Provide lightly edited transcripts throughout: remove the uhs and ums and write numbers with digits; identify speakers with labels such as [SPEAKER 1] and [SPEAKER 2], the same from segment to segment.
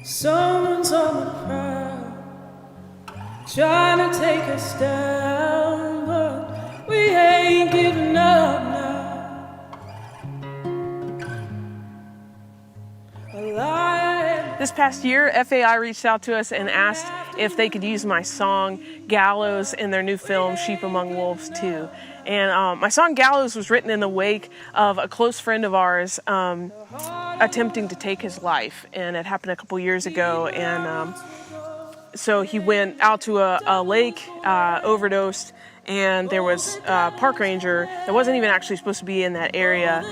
[SPEAKER 1] Someone's on the prowl, trying to take us down, but we ain't giving up now.
[SPEAKER 2] This past year, FAI reached out to us and asked if they could use my song Gallows in their new film Sheep Among Wolves 2. And my song Gallows was written in the wake of a close friend of ours attempting to take his life. And it happened a couple years ago. And so he went out to a lake, overdosed, and there was a park ranger that wasn't even actually supposed to be in that area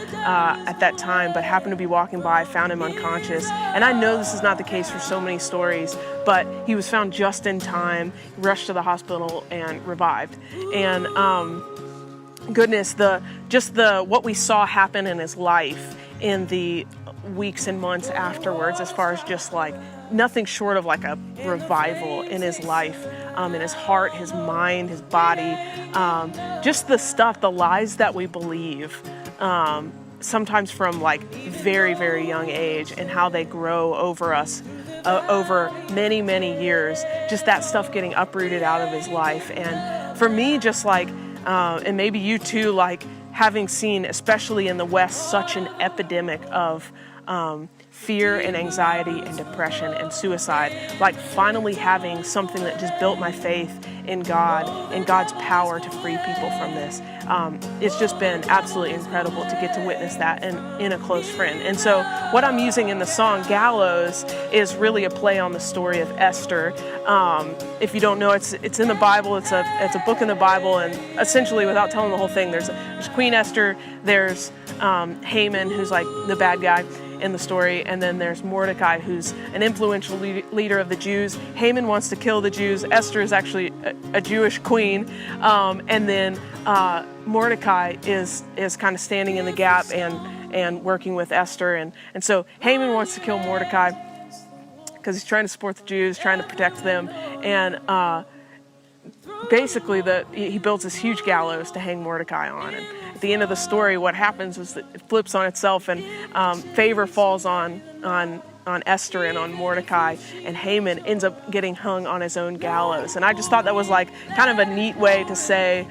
[SPEAKER 2] at that time, but happened to be walking by, found him unconscious. And I know this is not the case for so many stories, but he was found just in time, rushed to the hospital, and revived. And goodness, what we saw happen in his life in the weeks and months afterwards, as far as just like nothing short of like a revival in his life, in his heart, his mind, his body, just the stuff, the lies that we believe, sometimes from like very, very young age, and how they grow over us over many, many years, just that stuff getting uprooted out of his life. And for me, just like, and maybe you too, like having seen, especially in the West, such an epidemic of fear and anxiety and depression and suicide, like finally having something that just built my faith in God and God's power to free people from this. It's just been absolutely incredible to get to witness that in a close friend. And so what I'm using in the song Gallows is really a play on the story of Esther. If you don't know, it's in the Bible. It's a book in the Bible, and essentially, without telling the whole thing, there's Queen Esther, there's Haman, who's like the bad guy in the story, and then there's Mordecai, who's an influential leader of the Jews. Haman wants to kill the Jews. Esther is actually a Jewish queen, and then Mordecai is kind of standing in the gap and working with Esther, and so Haman wants to kill Mordecai because he's trying to support the Jews, trying to protect them, and basically he builds this huge gallows to hang Mordecai on. And at the end of the story, what happens is that it flips on itself, and favor falls on Esther and on Mordecai, and Haman ends up getting hung on his own gallows. And I just thought that was like kind of a neat way to say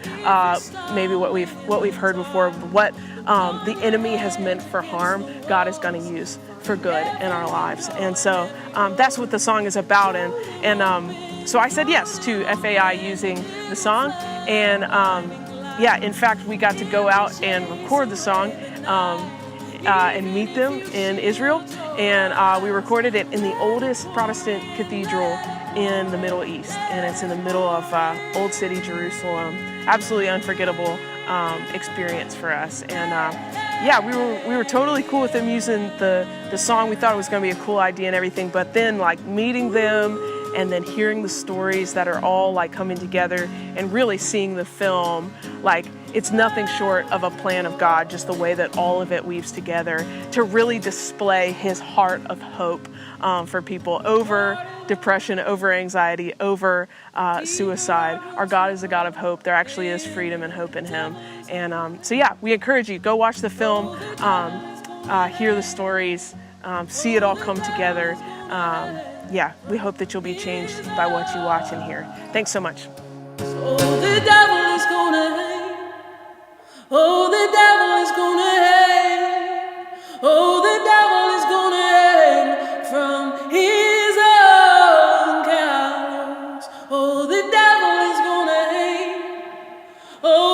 [SPEAKER 2] maybe what we've heard before, what the enemy has meant for harm, God is going to use for good in our lives. And so that's what the song is about. And so I said yes to FAI using the song, and in fact, we got to go out and record the song and meet them in Israel, and we recorded it in the oldest Protestant cathedral in the Middle East, and it's in the middle of Old City, Jerusalem. Absolutely unforgettable experience for us, and we were totally cool with them using the song. We thought it was going to be a cool idea and everything, but then like meeting them and then hearing the stories that are all like coming together and really seeing the film, like it's nothing short of a plan of God, just the way that all of it weaves together to really display his heart of hope for people over depression, over anxiety, over suicide. Our God is a God of hope. There actually is freedom and hope in him. And we encourage you, go watch the film, hear the stories, see it all come together. We hope that you'll be changed by what you watch and hear. Thanks so much.
[SPEAKER 1] Oh, the devil is gonna hang. Oh, the devil is gonna hang. Oh, the devil is gonna hang from his own gallows. Oh, the devil is gonna hang. Oh,